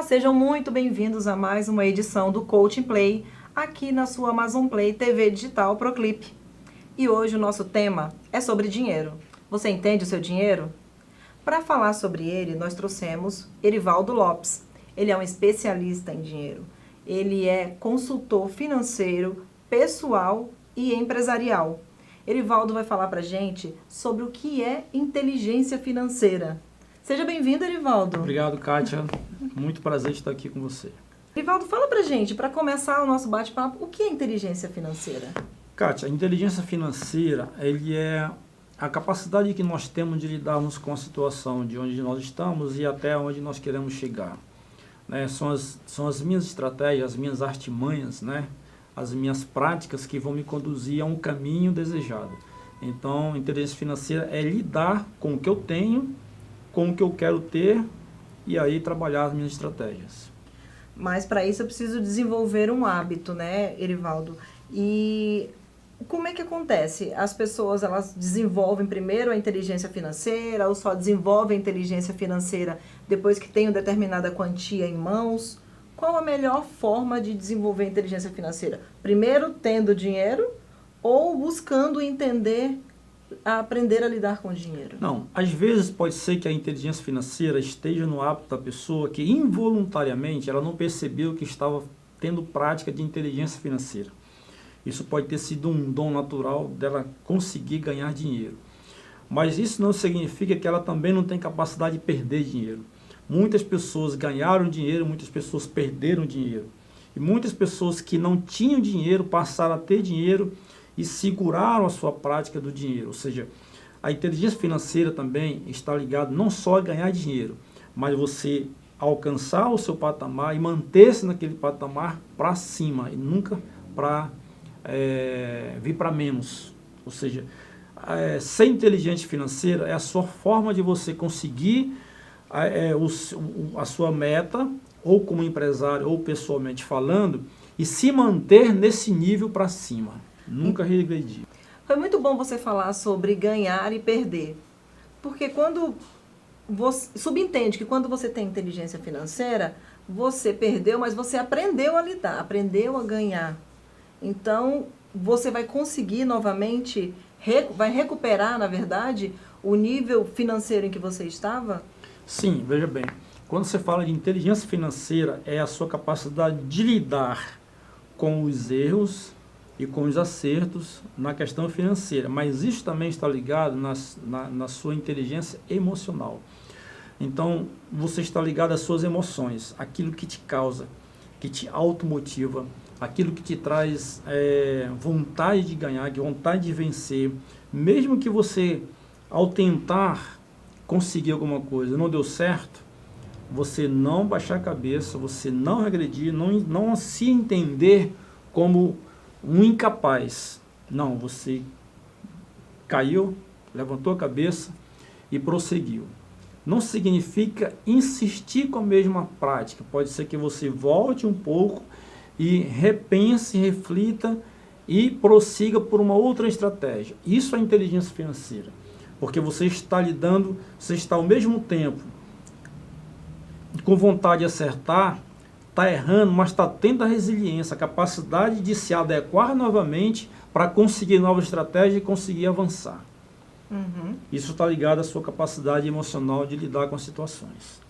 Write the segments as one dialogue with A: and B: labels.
A: sejam muito bem-vindos a mais uma edição do Coaching Play, aqui na sua Amazon Play TV Digital Proclip. E hoje o nosso tema é sobre dinheiro. Você entende o seu dinheiro? Para falar sobre ele, nós trouxemos Erivaldo Lopes. Ele é um especialista em dinheiro. Ele é consultor financeiro, pessoal e empresarial. Erivaldo vai falar para a gente sobre o que é inteligência financeira. Seja bem-vindo, Erivaldo.
B: Obrigado, Kátia. Muito prazer estar aqui com você.
A: Erivaldo, fala pra gente, para começar o nosso bate-papo, o que é inteligência financeira?
B: Kátia, a inteligência financeira, ele é a capacidade que nós temos de lidarmos com a situação de onde nós estamos e até onde nós queremos chegar. Né? São as minhas estratégias, as minhas artimanhas, né? As minhas práticas que vão me conduzir a um caminho desejado. Então, inteligência financeira é lidar com o que eu tenho, com o que eu quero ter e aí trabalhar as minhas estratégias.
A: Mas para isso eu preciso desenvolver um hábito, né, Erivaldo? E como é que acontece? As pessoas, elas desenvolvem primeiro a inteligência financeira ou só desenvolvem a inteligência financeira depois que tem uma determinada quantia em mãos? Qual a melhor forma de desenvolver a inteligência financeira? Primeiro tendo dinheiro ou buscando entender, aprender a lidar com o dinheiro?
B: Não, às vezes pode ser que a inteligência financeira esteja no hábito da pessoa que involuntariamente ela não percebeu que estava tendo prática de inteligência financeira. Isso pode ter sido um dom natural dela conseguir ganhar dinheiro. Mas isso não significa que ela também não tem capacidade de perder dinheiro. Muitas pessoas ganharam dinheiro, muitas pessoas perderam dinheiro. E muitas pessoas que não tinham dinheiro passaram a ter dinheiro e seguraram a sua prática do dinheiro. Ou seja, a inteligência financeira também está ligada não só a ganhar dinheiro, mas você alcançar o seu patamar e manter-se naquele patamar para cima e nunca para vir para menos. Ou seja, ser inteligente financeira é a sua forma de você conseguir a sua meta, ou como empresário, ou pessoalmente falando, e se manter nesse nível para cima. Nunca regredir.
A: Foi muito bom você falar sobre ganhar e perder. Porque quando você subentende que quando você tem inteligência financeira, você perdeu, mas você aprendeu a lidar, aprendeu a ganhar. Então, você vai conseguir novamente, vai recuperar, na verdade, o nível financeiro em que você estava?
B: Sim, veja bem. Quando você fala de inteligência financeira, é a sua capacidade de lidar com os erros e com os acertos na questão financeira. Mas isso também está ligado na sua inteligência emocional. Então, você está ligado às suas emoções, aquilo que te causa, que te automotiva, aquilo que te traz vontade de ganhar, vontade de vencer. Mesmo que você, ao tentar conseguir alguma coisa, não deu certo, você não baixar a cabeça, você não regredir, não se entender como um incapaz. Não, você caiu, levantou a cabeça e prosseguiu. Não significa insistir com a mesma prática. Pode ser que você volte um pouco e repense, reflita e prossiga por uma outra estratégia. Isso é inteligência financeira. Porque você está lidando, você está ao mesmo tempo com vontade de acertar, está errando, mas está tendo a resiliência, a capacidade de se adequar novamente para conseguir novas estratégias e conseguir avançar.
A: Uhum.
B: Isso está ligado à sua capacidade emocional de lidar com as situações.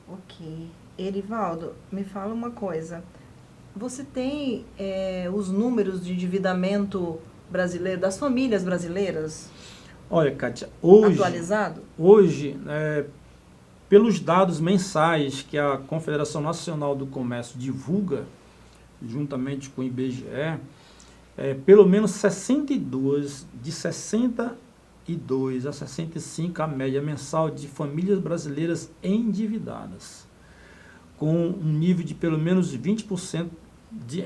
A: Ok. Erivaldo, me fala uma coisa. Você tem os números de endividamento brasileiro, das famílias brasileiras?
B: Olha, Kátia, hoje,
A: atualizado?
B: Hoje, pelos dados mensais que a Confederação Nacional do Comércio divulga, juntamente com o IBGE, pelo menos 62, de 62 a 65 a média mensal de famílias brasileiras endividadas, com um nível de pelo menos 20%,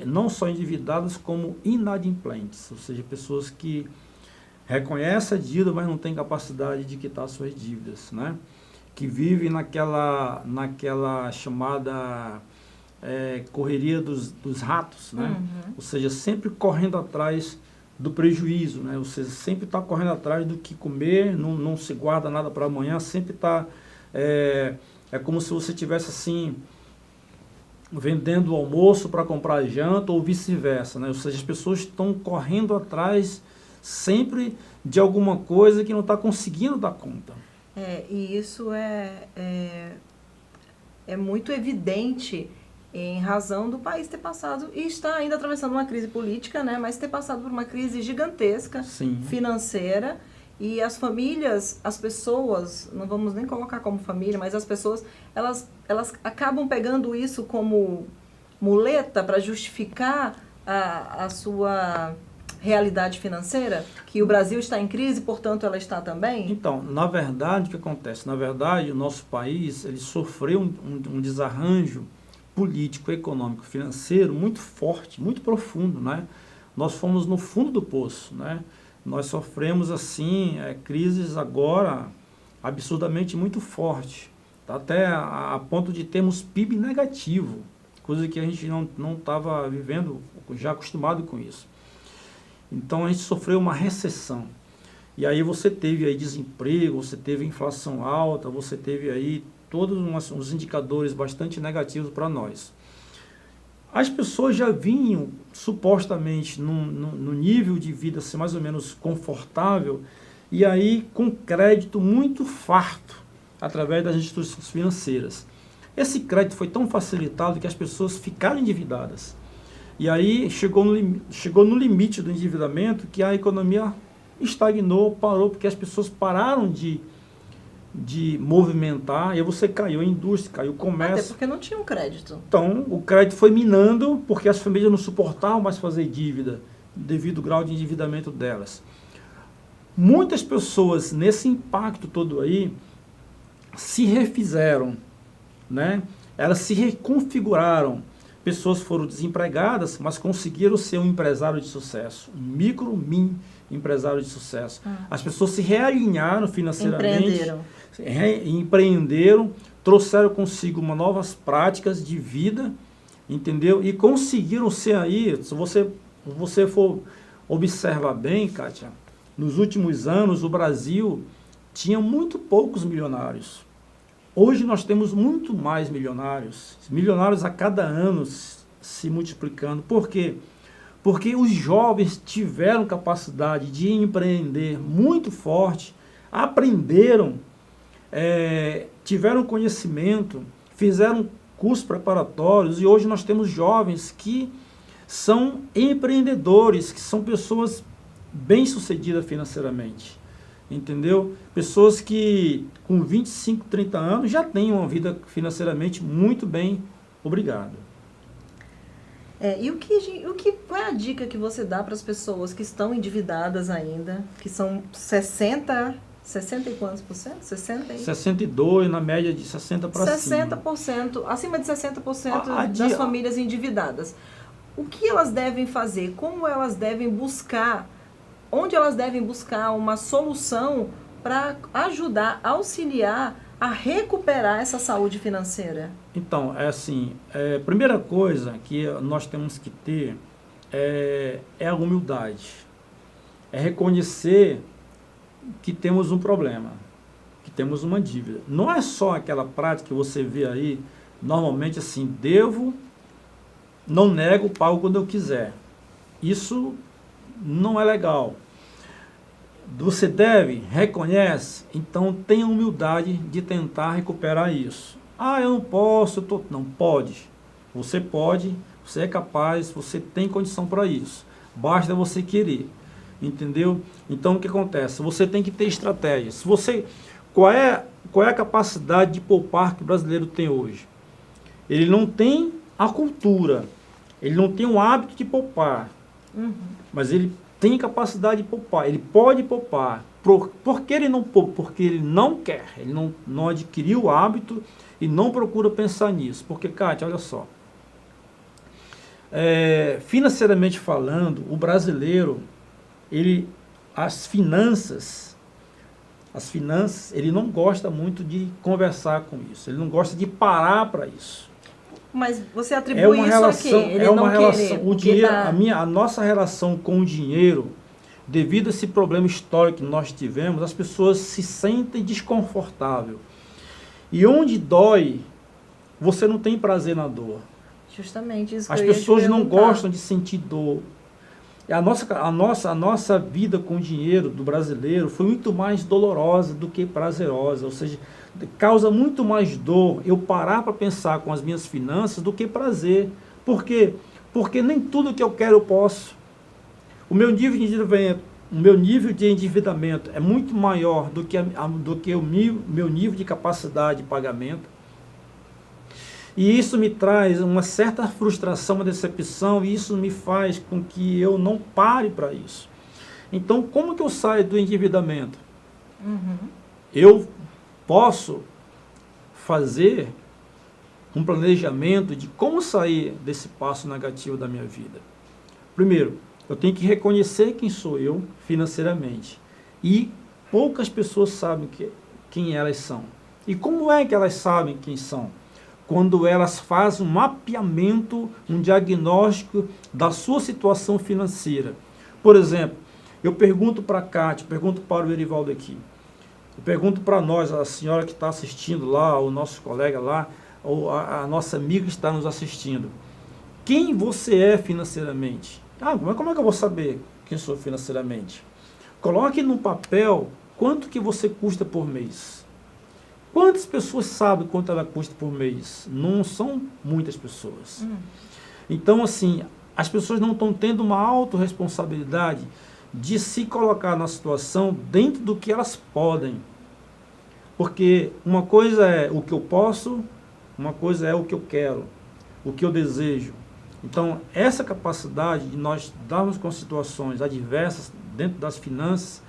B: não só endividadas, como inadimplentes, ou seja, pessoas que reconhecem a dívida, mas não têm capacidade de quitar suas dívidas, né? Que vivem naquela chamada correria dos ratos, né?
A: Uhum.
B: Ou seja, sempre correndo atrás do prejuízo, né? Ou seja, sempre está correndo atrás do que comer, não se guarda nada para amanhã, sempre está... É como se você tivesse assim vendendo o almoço para comprar janta ou vice-versa, né? Ou seja, as pessoas estão correndo atrás sempre de alguma coisa que não está conseguindo dar conta.
A: E isso é muito evidente em razão do país ter passado, e está ainda atravessando uma crise política, né? Mas ter passado por uma crise gigantesca,
B: Sim.
A: financeira, e as famílias, as pessoas, não vamos nem colocar como família, mas as pessoas, elas acabam pegando isso como muleta para justificar a sua realidade financeira, que o Brasil está em crise, portanto ela está também?
B: Então, na verdade, o que acontece? Na verdade, o nosso país ele sofreu um desarranjo político, econômico, financeiro muito forte, muito profundo, né? Nós fomos no fundo do poço, né? Nós sofremos, assim, crises agora absurdamente muito fortes, até a ponto de termos PIB negativo, coisa que a gente não estava vivendo, já acostumado com isso. Então, a gente sofreu uma recessão. E aí você teve aí desemprego, você teve inflação alta, você teve aí todos uns indicadores bastante negativos para nós. As pessoas já vinham supostamente no nível de vida assim, mais ou menos confortável, e aí com crédito muito farto através das instituições financeiras. Esse crédito foi tão facilitado que as pessoas ficaram endividadas. E aí chegou no limite do endividamento que a economia estagnou, parou, porque as pessoas pararam de movimentar, e aí você caiu a indústria, caiu o comércio.
A: Até porque não tinha um crédito.
B: Então, o crédito foi minando, porque as famílias não suportavam mais fazer dívida, devido ao grau de endividamento delas. Muitas pessoas, nesse impacto todo aí, se refizeram, né? Elas se reconfiguraram. Pessoas foram desempregadas, mas conseguiram ser um empresário de sucesso, um mini empresário de sucesso. As pessoas se realinharam financeiramente, empreenderam, trouxeram consigo novas práticas de vida, entendeu? E conseguiram ser aí, se você for observar bem, Kátia, nos últimos anos o Brasil tinha muito poucos milionários. Hoje nós temos muito mais milionários a cada ano se multiplicando. Por quê? Porque os jovens tiveram capacidade de empreender muito forte, aprenderam, tiveram conhecimento, fizeram cursos preparatórios, e hoje nós temos jovens que são empreendedores, que são pessoas bem-sucedidas financeiramente. Entendeu? Pessoas que com 25, 30 anos já têm uma vida financeiramente muito bem, obrigado.
A: Qual é a dica que você dá para as pessoas que estão endividadas ainda, que são 60 e quantos por cento?
B: 62, na média de 60 para cima.
A: 60%, acima de 60% das famílias endividadas. O que elas devem fazer? Como elas devem buscar? Onde elas devem buscar uma solução para ajudar, auxiliar a recuperar essa saúde financeira?
B: Então, primeira coisa que nós temos que ter é a humildade. É reconhecer que temos um problema, que temos uma dívida. Não é só aquela prática que você vê aí, normalmente assim, devo, não nego, pago quando eu quiser. Isso não é legal. Você deve, reconhece, então tenha humildade de tentar recuperar isso. Eu não posso, não pode. Você pode, você é capaz, você tem condição para isso. Basta você querer, entendeu? Então o que acontece? Você tem que ter estratégias. Qual é a capacidade de poupar que o brasileiro tem hoje? Ele não tem a cultura, ele não tem o hábito de poupar, mas ele tem capacidade de poupar, ele pode poupar. Por que ele não poupa? Porque ele não quer, ele não adquiriu o hábito e não procura pensar nisso. Porque, Kátia, olha só, financeiramente falando, o brasileiro, as finanças, ele não gosta muito de conversar com isso, ele não gosta de parar para isso.
A: Mas você atribui isso a quê? Ele não querer,
B: o dinheiro, a nossa relação com o dinheiro, devido a esse problema histórico que nós tivemos, as pessoas se sentem desconfortáveis. E onde dói, você não tem prazer na dor.
A: Justamente isso que
B: As
A: eu ia te
B: pessoas não
A: perguntar.
B: gostam de sentir dor. A nossa vida com o dinheiro do brasileiro foi muito mais dolorosa do que prazerosa, ou seja, causa muito mais dor eu parar para pensar com as minhas finanças do que prazer. Por quê? Porque nem tudo que eu quero eu posso. O meu nível de endividamento é muito maior do que o meu nível de capacidade de pagamento. E isso me traz uma certa frustração, uma decepção, e isso me faz com que eu não pare para isso. Então, como que eu saio do endividamento? Eu posso fazer um planejamento de como sair desse passo negativo da minha vida. Primeiro, eu tenho que reconhecer quem sou eu financeiramente. E poucas pessoas sabem quem elas são. E como é que elas sabem quem são? Quando elas fazem um mapeamento, um diagnóstico da sua situação financeira. Por exemplo, eu pergunto para a Cátia, pergunto para o Erivaldo aqui, eu pergunto para nós, a senhora que está assistindo lá, o nosso colega lá, ou a nossa amiga que está nos assistindo, quem você é financeiramente? Como é que eu vou saber quem sou financeiramente? Coloque no papel quanto que você custa por mês. Quantas pessoas sabem quanto ela custa por mês? Não são muitas pessoas. Então, assim, as pessoas não estão tendo uma autorresponsabilidade de se colocar na situação dentro do que elas podem. Porque uma coisa é o que eu posso, uma coisa é o que eu quero, o que eu desejo. Então, essa capacidade de nós darmos com situações adversas dentro das finanças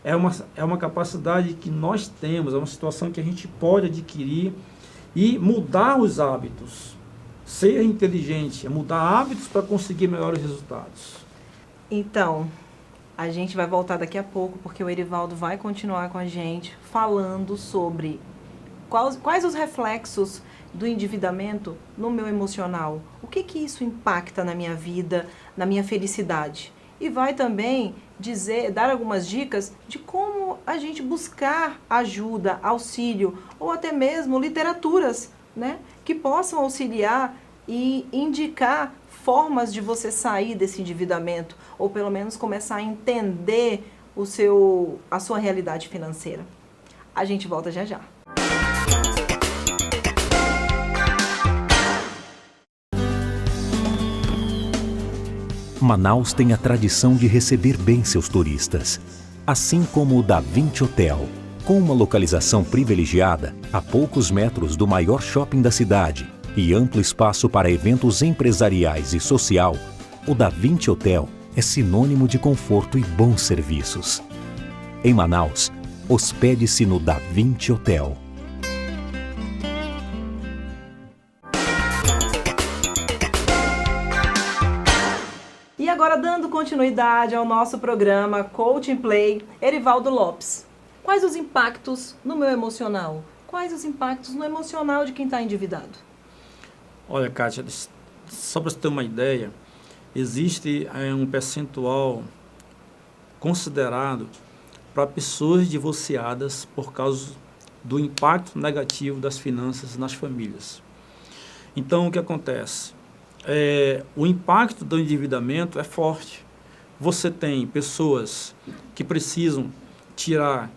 B: é uma capacidade que nós temos, é uma situação que a gente pode adquirir e mudar os hábitos. Ser inteligente é mudar hábitos para conseguir melhores resultados.
A: Então, a gente vai voltar daqui a pouco, porque o Erivaldo vai continuar com a gente falando sobre quais os reflexos do endividamento no meu emocional. O que isso impacta na minha vida, na minha felicidade? E vai também dar algumas dicas de como a gente buscar ajuda, auxílio, ou até mesmo literaturas, né, que possam auxiliar e indicar formas de você sair desse endividamento, ou pelo menos começar a entender a sua realidade financeira. A gente volta já já.
C: Manaus tem a tradição de receber bem seus turistas, assim como o Da Vinci Hotel. Com uma localização privilegiada, a poucos metros do maior shopping da cidade e amplo espaço para eventos empresariais e social, o Da Vinci Hotel é sinônimo de conforto e bons serviços. Em Manaus, hospede-se no Da Vinci Hotel.
A: E agora, dando continuidade ao nosso programa Coaching Play, Erivaldo Lopes. Quais os impactos no meu emocional? Quais os impactos no emocional de quem está endividado?
B: Olha, Kátia, só para você ter uma ideia, existe um percentual considerado para pessoas divorciadas por causa do impacto negativo das finanças nas famílias. Então, o que acontece? O impacto do endividamento é forte. Você tem pessoas que precisam tirar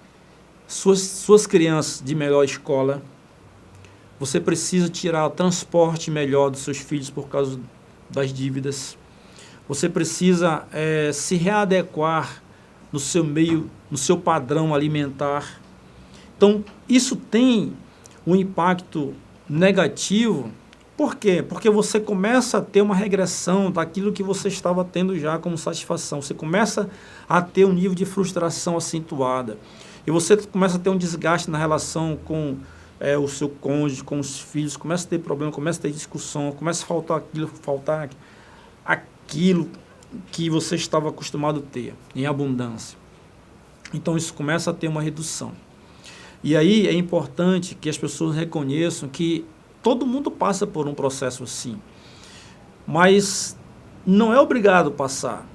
B: suas crianças de melhor escola, você precisa tirar o transporte melhor dos seus filhos por causa das dívidas, você precisa se readequar no seu meio, no seu padrão alimentar. Então, isso tem um impacto negativo. Por quê? Porque você começa a ter uma regressão daquilo que você estava tendo já como satisfação. Você começa a ter um nível de frustração acentuada. E você começa a ter um desgaste na relação com o seu cônjuge, com os filhos, começa a ter problema, começa a ter discussão, começa a faltar aquilo que você estava acostumado a ter, em abundância. Então, isso começa a ter uma redução. E aí é importante que as pessoas reconheçam que todo mundo passa por um processo assim, mas não é obrigado a passar.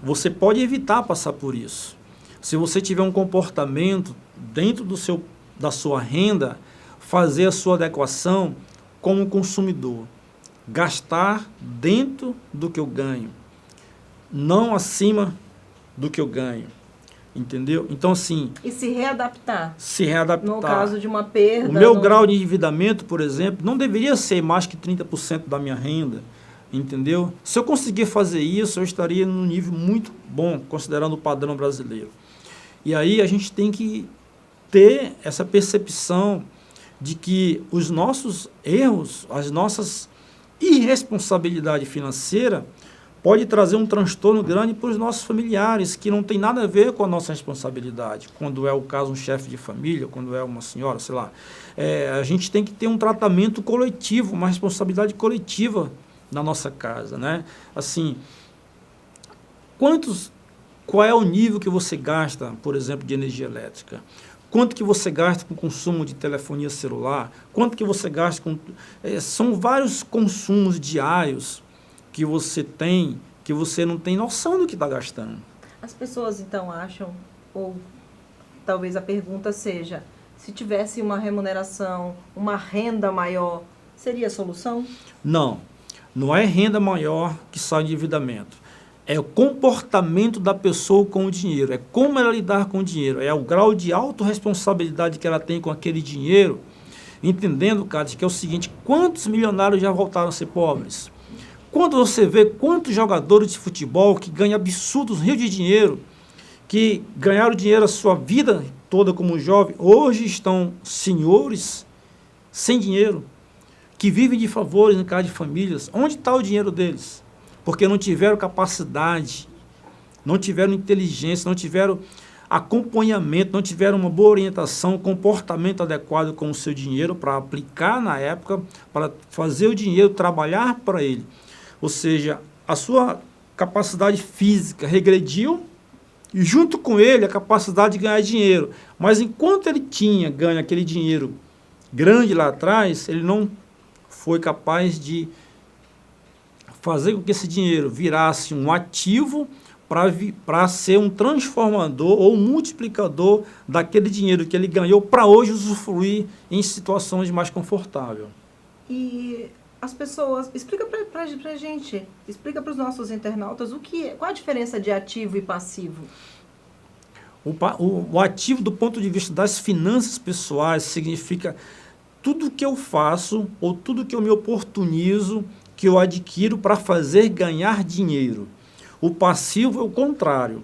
B: Você pode evitar passar por isso. Se você tiver um comportamento dentro da sua renda, fazer a sua adequação como consumidor. gastar dentro do que eu ganho, não acima do que eu ganho. Entendeu? Então, assim...
A: E se readaptar.
B: Se readaptar.
A: No caso de uma perda...
B: O meu grau de endividamento, por exemplo, não deveria ser mais que 30% da minha renda. Entendeu? Se eu conseguir fazer isso, eu estaria num nível muito bom, considerando o padrão brasileiro. E aí a gente tem que ter essa percepção de que os nossos erros, as nossas irresponsabilidade financeira pode trazer um transtorno grande para os nossos familiares, que não tem nada a ver com a nossa responsabilidade. Quando é o caso um chefe de família, quando é uma senhora, sei lá. A gente tem que ter um tratamento coletivo, uma responsabilidade coletiva na nossa casa, né? Assim, qual é o nível que você gasta, por exemplo, de energia elétrica? Quanto que você gasta com consumo de telefonia celular? Quanto que você gasta com... são vários consumos diários que você tem, que você não tem noção do que está gastando.
A: As pessoas, então, acham, ou talvez a pergunta seja, se tivesse uma remuneração, uma renda maior, seria a solução?
B: Não, não é renda maior que só endividamento. É o comportamento da pessoa com o dinheiro, é como ela lidar com o dinheiro, é o grau de autorresponsabilidade que ela tem com aquele dinheiro, entendendo, Cátia, que é o seguinte, quantos milionários já voltaram a ser pobres? Quando você vê quantos jogadores de futebol que ganham absurdos rios de dinheiro, que ganharam dinheiro a sua vida toda como jovem, hoje estão senhores sem dinheiro, que vivem de favores em casa de famílias. Onde está o dinheiro deles? Porque não tiveram capacidade, não tiveram inteligência, não tiveram acompanhamento, não tiveram uma boa orientação, comportamento adequado com o seu dinheiro para aplicar na época, para fazer o dinheiro trabalhar para ele. Ou seja, a sua capacidade física regrediu e junto com ele a capacidade de ganhar dinheiro. Mas enquanto ele tinha ganho aquele dinheiro grande lá atrás, ele não foi capaz de fazer com que esse dinheiro virasse um ativo para ser um transformador ou um multiplicador daquele dinheiro que ele ganhou para hoje usufruir em situações mais confortáveis.
A: E as pessoas, explica pra gente, explica para os nossos internautas qual a diferença de ativo e passivo?
B: O ativo, do ponto de vista das finanças pessoais, significa tudo que eu faço ou tudo que eu me oportunizo, que eu adquiro para fazer ganhar dinheiro. O passivo é o contrário.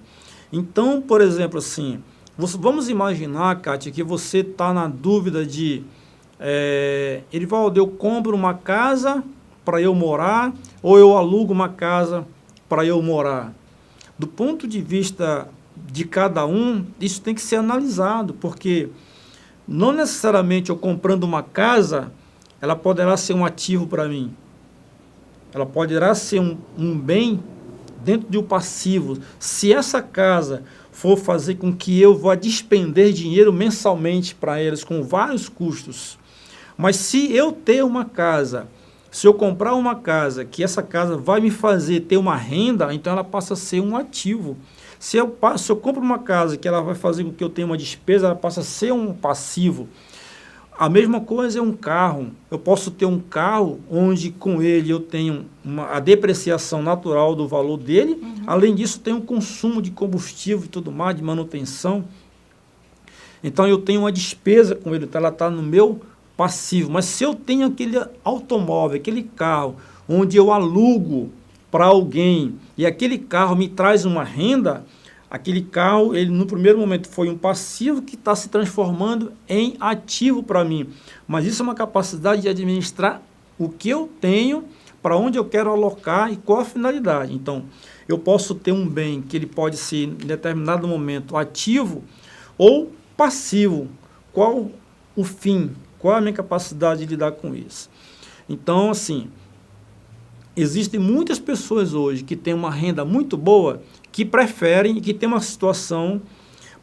B: Então, por exemplo, assim, vamos imaginar, Cátia, que você está na dúvida de Erivaldo, eu compro uma casa para eu morar ou eu alugo uma casa para eu morar. Do ponto de vista de cada um, isso tem que ser analisado, porque não necessariamente eu comprando uma casa, ela poderá ser um ativo para mim. Ela poderá ser um bem dentro de um passivo. Se essa casa for fazer com que eu vá despender dinheiro mensalmente para eles com vários custos, mas se eu ter uma casa, se eu comprar uma casa, que essa casa vai me fazer ter uma renda, então ela passa a ser um ativo. Se eu compro uma casa que ela vai fazer com que eu tenha uma despesa, ela passa a ser um passivo. A mesma coisa é um carro. Eu posso ter um carro onde com ele eu tenho a depreciação natural do valor dele. Uhum. Além disso, tem um consumo de combustível e tudo mais, de manutenção. Então, eu tenho uma despesa com ele, então ela está no meu passivo. Mas se eu tenho aquele automóvel, aquele carro, onde eu alugo para alguém e aquele carro me traz uma renda, aquele carro, ele no primeiro momento foi um passivo que está se transformando em ativo para mim. Mas isso é uma capacidade de administrar o que eu tenho, para onde eu quero alocar e qual a finalidade. Então, eu posso ter um bem que ele pode ser, em determinado momento, ativo ou passivo. Qual o fim? Qual a minha capacidade de lidar com isso? Então, assim, existem muitas pessoas hoje que têm uma renda muito boa, que preferem, que tem uma situação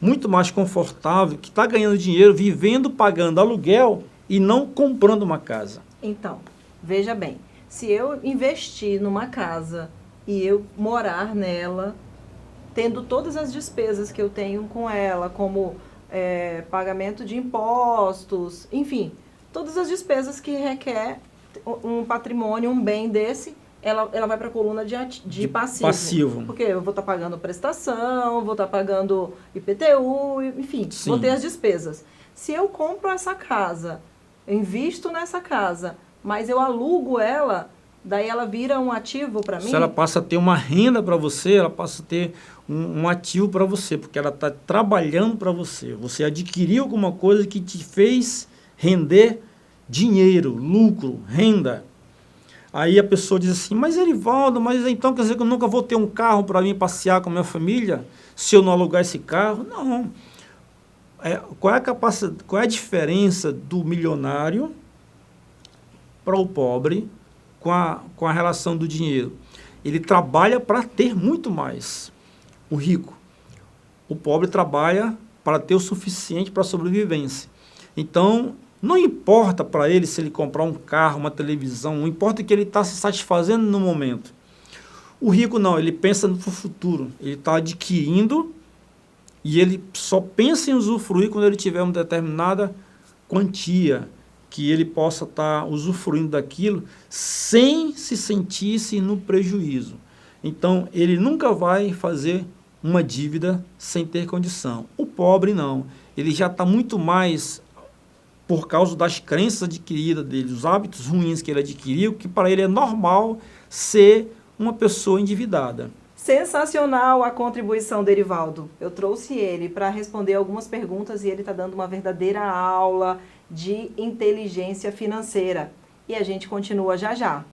B: muito mais confortável, que está ganhando dinheiro, vivendo, pagando aluguel e não comprando uma casa.
A: Então, veja bem, se eu investir numa casa e eu morar nela, tendo todas as despesas que eu tenho com ela, como pagamento de impostos, enfim, todas as despesas que requer um patrimônio, um bem desse, ela vai para a coluna de passivo.
B: Passivo.
A: Porque eu vou estar pagando prestação, vou estar pagando IPTU, enfim,
B: Sim.
A: vou ter as despesas. Se eu compro essa casa, eu invisto nessa casa, mas eu alugo ela, daí ela vira um ativo para mim?
B: Se ela passa a ter uma renda para você, ela passa a ter um ativo para você, porque ela está trabalhando para você. Você adquiriu alguma coisa que te fez render dinheiro, lucro, renda. Aí a pessoa diz assim, mas Erivaldo, mas então quer dizer que eu nunca vou ter um carro para mim passear com a minha família se eu não alugar esse carro? Não. Qual é a diferença do milionário para o pobre com a relação do dinheiro? Ele trabalha para ter muito mais, o rico. O pobre trabalha para ter o suficiente para a sobrevivência. Então, não importa para ele se ele comprar um carro, uma televisão, não importa que ele está se satisfazendo no momento. O rico não, ele pensa no futuro, ele está adquirindo e ele só pensa em usufruir quando ele tiver uma determinada quantia, que ele possa estar usufruindo daquilo sem se sentir-se no prejuízo. Então, ele nunca vai fazer uma dívida sem ter condição. O pobre não, ele já está muito mais por causa das crenças adquiridas dele, os hábitos ruins que ele adquiriu, que para ele é normal ser uma pessoa endividada.
A: Sensacional a contribuição do Erivaldo. Eu trouxe ele para responder algumas perguntas e ele está dando uma verdadeira aula de inteligência financeira. E a gente continua já já.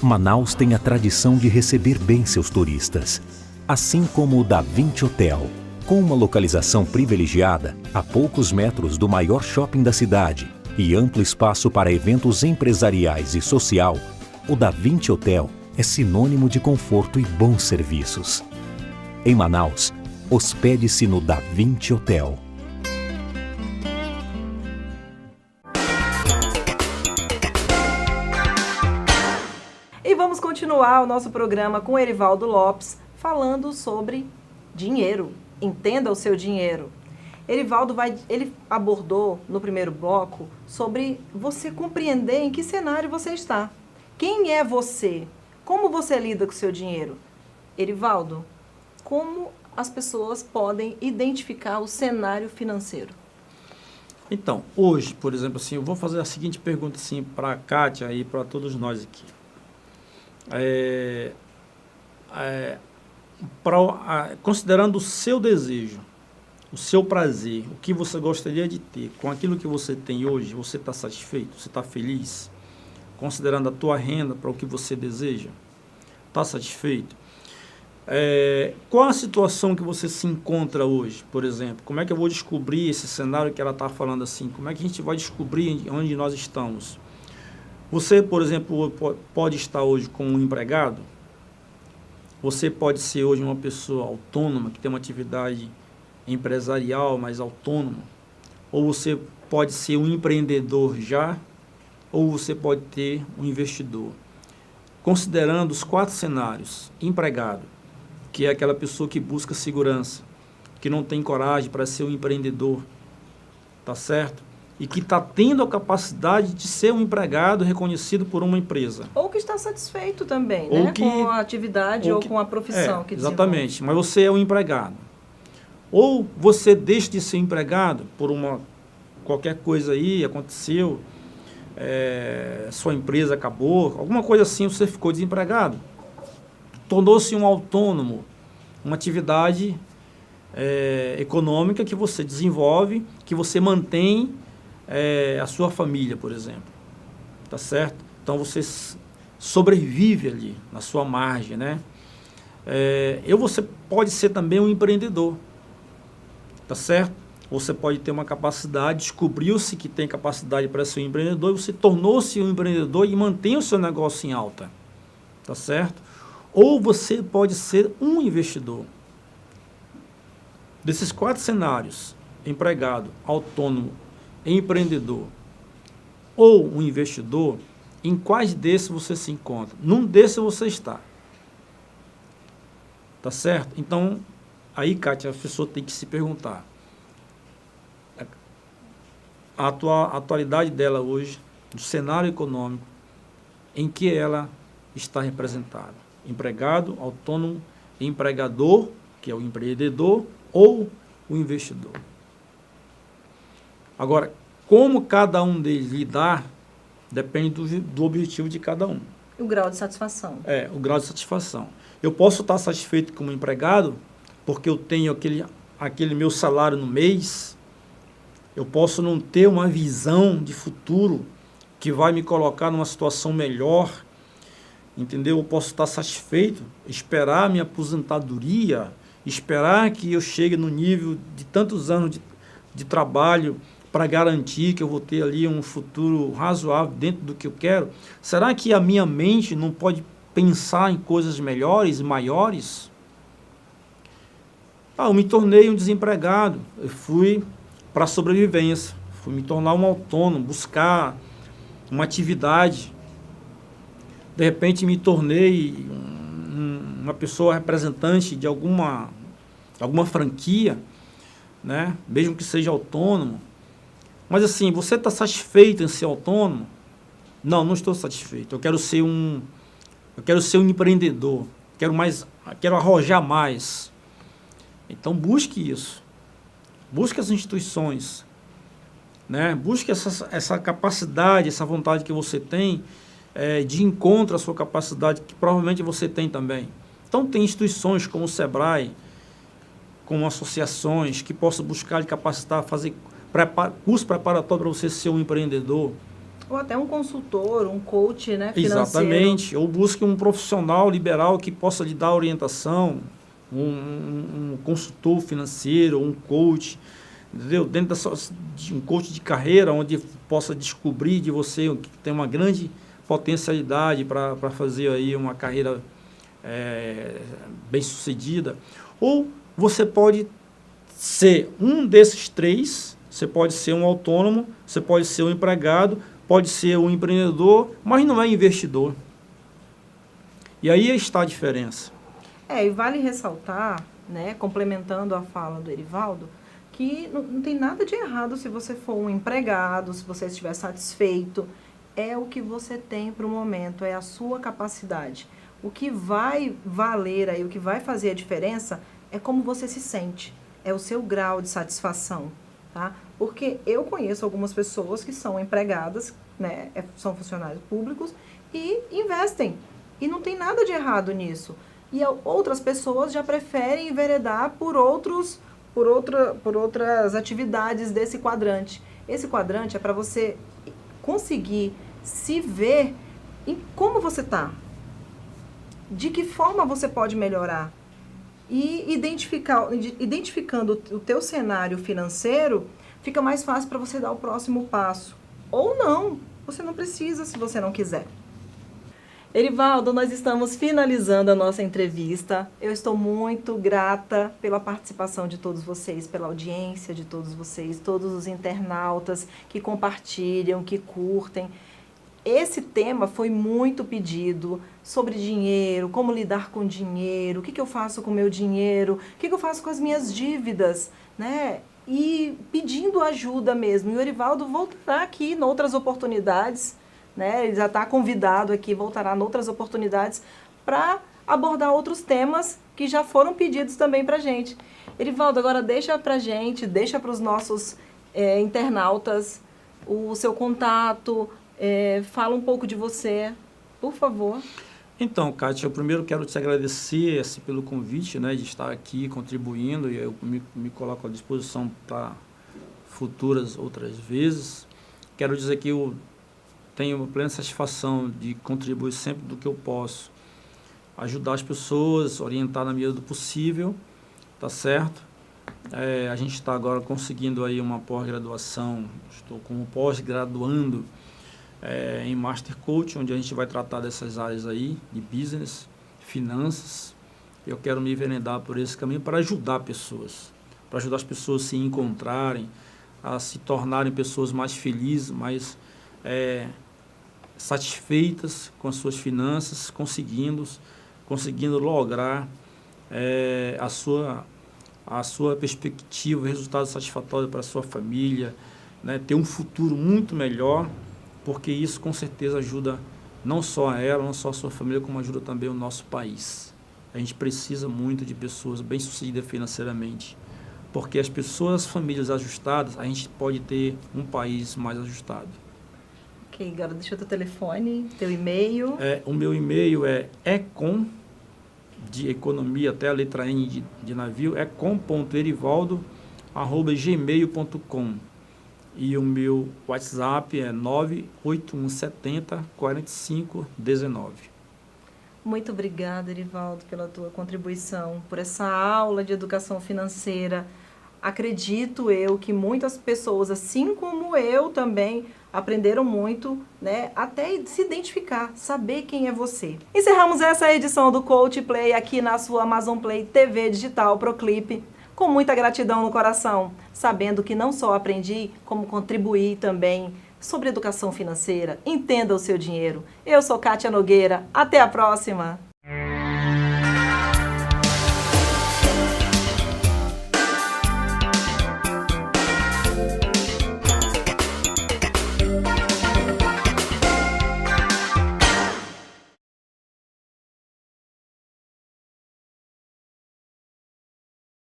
C: Manaus tem a tradição de receber bem seus turistas, assim como o Da Vinci Hotel. Com uma localização privilegiada, a poucos metros do maior shopping da cidade e amplo espaço para eventos empresariais e social, o Da Vinci Hotel é sinônimo de conforto e bons serviços. Em Manaus, hospede-se no Da Vinci Hotel.
A: E vamos continuar o nosso programa com Erivaldo Lopes, falando sobre dinheiro. Entenda o seu dinheiro. Erivaldo ele abordou no primeiro bloco sobre você compreender em que cenário você está. Quem é você? Como você lida com o seu dinheiro? Erivaldo, como as pessoas podem identificar o cenário financeiro?
B: Então, hoje, por exemplo, assim, eu vou fazer a seguinte pergunta assim, para a Kátia e para todos nós aqui. Considerando o seu desejo, o seu prazer, o que você gostaria de ter, com aquilo que você tem hoje, você está satisfeito? Você está feliz? Considerando a tua renda para o que você deseja? Está satisfeito? Qual a situação que você se encontra hoje, por exemplo? Como é que eu vou descobrir esse cenário que ela está falando assim? Como é que a gente vai descobrir onde nós estamos? Você, por exemplo, pode estar hoje como um empregado? Você pode ser hoje uma pessoa autônoma, que tem uma atividade empresarial, mas autônoma? Ou você pode ser um empreendedor já? Ou você pode ter um investidor? Considerando os 4 cenários: empregado, que é aquela pessoa que busca segurança, que não tem coragem para ser um empreendedor, tá certo? E que está tendo a capacidade de ser um empregado reconhecido por uma empresa.
A: Ou que está satisfeito também, né? Com a atividade ou com a profissão que desenvolve.
B: Exatamente, mas você é um empregado. Ou você deixa de ser empregado por qualquer coisa aí, aconteceu, sua empresa acabou, alguma coisa assim, você ficou desempregado. Tornou-se um autônomo, uma atividade econômica que você desenvolve, que você mantém a sua família, por exemplo. Tá certo? Então você sobrevive ali, na sua margem, né? Você pode ser também um empreendedor. Tá certo? Você pode ter uma capacidade, descobriu-se que tem capacidade para ser um empreendedor, e você tornou-se um empreendedor e mantém o seu negócio em alta. Tá certo? Ou você pode ser um investidor. Desses 4 cenários, empregado, autônomo, empreendedor ou um investidor, em quais desses você se encontra? Num desses você está. Tá certo? Então, Aí, Kátia, a pessoa tem que se perguntar, a atualidade dela hoje, no cenário econômico, em que ela está representada. Empregado, autônomo, empregador, que é o empreendedor, ou o investidor. Agora, como cada um deles lidar, depende do objetivo de cada um.
A: O grau de satisfação.
B: O grau de satisfação. Eu posso estar satisfeito como empregado, porque eu tenho aquele meu salário no mês. Eu posso não ter uma visão de futuro que vai me colocar numa situação melhor, entendeu? Eu posso estar satisfeito, esperar minha aposentadoria, esperar que eu chegue no nível de tantos anos de trabalho para garantir que eu vou ter ali um futuro razoável dentro do que eu quero. Será que a minha mente não pode pensar em coisas melhores e maiores? Eu me tornei um desempregado, eu fui para a sobrevivência, fui me tornar um autônomo, buscar uma atividade. De repente me tornei uma pessoa representante de alguma franquia, né? Mesmo que seja autônomo. Mas assim, você está satisfeito em ser autônomo? Não, não estou satisfeito. Eu quero ser um empreendedor, quero arrojar mais. Então busque isso. Busque as instituições, né? Busque essa capacidade, essa vontade que você tem de encontro à sua capacidade, que provavelmente você tem também. Então tem instituições como o Sebrae, como associações que possam buscar lhe capacitar, fazer curso preparatório para você ser um empreendedor.
A: Ou até um consultor, um coach, né, financeiro.
B: Exatamente. Ou busque um profissional liberal que possa lhe dar orientação, um consultor financeiro, um coach, entendeu? Dentro de um coach de carreira, onde possa descobrir de você que tem uma grande potencialidade para fazer aí uma carreira bem sucedida. Ou você pode ser um desses três, você pode ser um autônomo, você pode ser um empregado, pode ser um empreendedor, mas não é investidor. E aí está a diferença.
A: E vale ressaltar, né, complementando a fala do Erivaldo, que não tem nada de errado se você for um empregado, se você estiver satisfeito. É o que você tem para o momento, é a sua capacidade. O que vai valer aí, o que vai fazer a diferença é como você se sente, é o seu grau de satisfação, tá? Porque eu conheço algumas pessoas que são empregadas, né, são funcionários públicos e investem. E não tem nada de errado nisso. E outras pessoas já preferem enveredar por outras atividades desse quadrante. Esse quadrante é para você conseguir se ver em como você está, de que forma você pode melhorar. E identificando o teu cenário financeiro, fica mais fácil para você dar o próximo passo. Ou não, você não precisa se você não quiser. Erivaldo, nós estamos finalizando a nossa entrevista. Eu estou muito grata pela participação de todos vocês, pela audiência de todos vocês, todos os internautas que compartilham, que curtem. Esse tema foi muito pedido, sobre dinheiro, como lidar com dinheiro, o que eu faço com o meu dinheiro, o que eu faço com as minhas dívidas, né? E pedindo ajuda mesmo. E o Erivaldo voltará aqui em outras oportunidades, né? Ele já está convidado aqui, voltará em outras oportunidades para abordar outros temas que já foram pedidos também para a gente. Erivaldo, agora deixa para a gente, deixa para os nossos internautas o seu contato, fala um pouco de você, por favor.
B: Então, Kátia, eu primeiro quero te agradecer pelo convite, né, de estar aqui contribuindo, e eu me coloco à disposição para futuras outras vezes. Quero dizer que eu tenho plena satisfação de contribuir sempre do que eu posso, ajudar as pessoas, orientar na medida do possível, tá certo? A gente está agora conseguindo aí uma pós-graduação, estou como pós-graduando em Master Coach, onde a gente vai tratar dessas áreas aí, de business, finanças. Eu quero me enveredar por esse caminho para ajudar pessoas, para ajudar as pessoas a se encontrarem, a se tornarem pessoas mais felizes, mais satisfeitas com as suas finanças, conseguindo lograr a sua perspectiva, resultado satisfatório para a sua família, né, ter um futuro muito melhor, porque isso com certeza ajuda não só a ela, não só a sua família, como ajuda também o nosso país. A gente precisa muito de pessoas bem-sucedidas financeiramente, porque as pessoas, as famílias ajustadas, a gente pode ter um país mais ajustado.
A: Ok, agora deixa o teu telefone, teu e-mail.
B: O meu e-mail é econ, de economia até a letra N de navio, econ.erivaldo@gmail.com. E o meu WhatsApp é 98170 4519.
A: Muito obrigada, Erivaldo, pela tua contribuição, por essa aula de educação financeira. Acredito eu que muitas pessoas, assim como eu também, aprenderam muito, né? Até se identificar, saber quem é você. Encerramos essa edição do Coach Play aqui na sua Amazon Play TV Digital Proclip. Com muita gratidão no coração, sabendo que não só aprendi, como contribuí também sobre educação financeira. Entenda o seu dinheiro. Eu sou Kátia Nogueira. Até a próxima!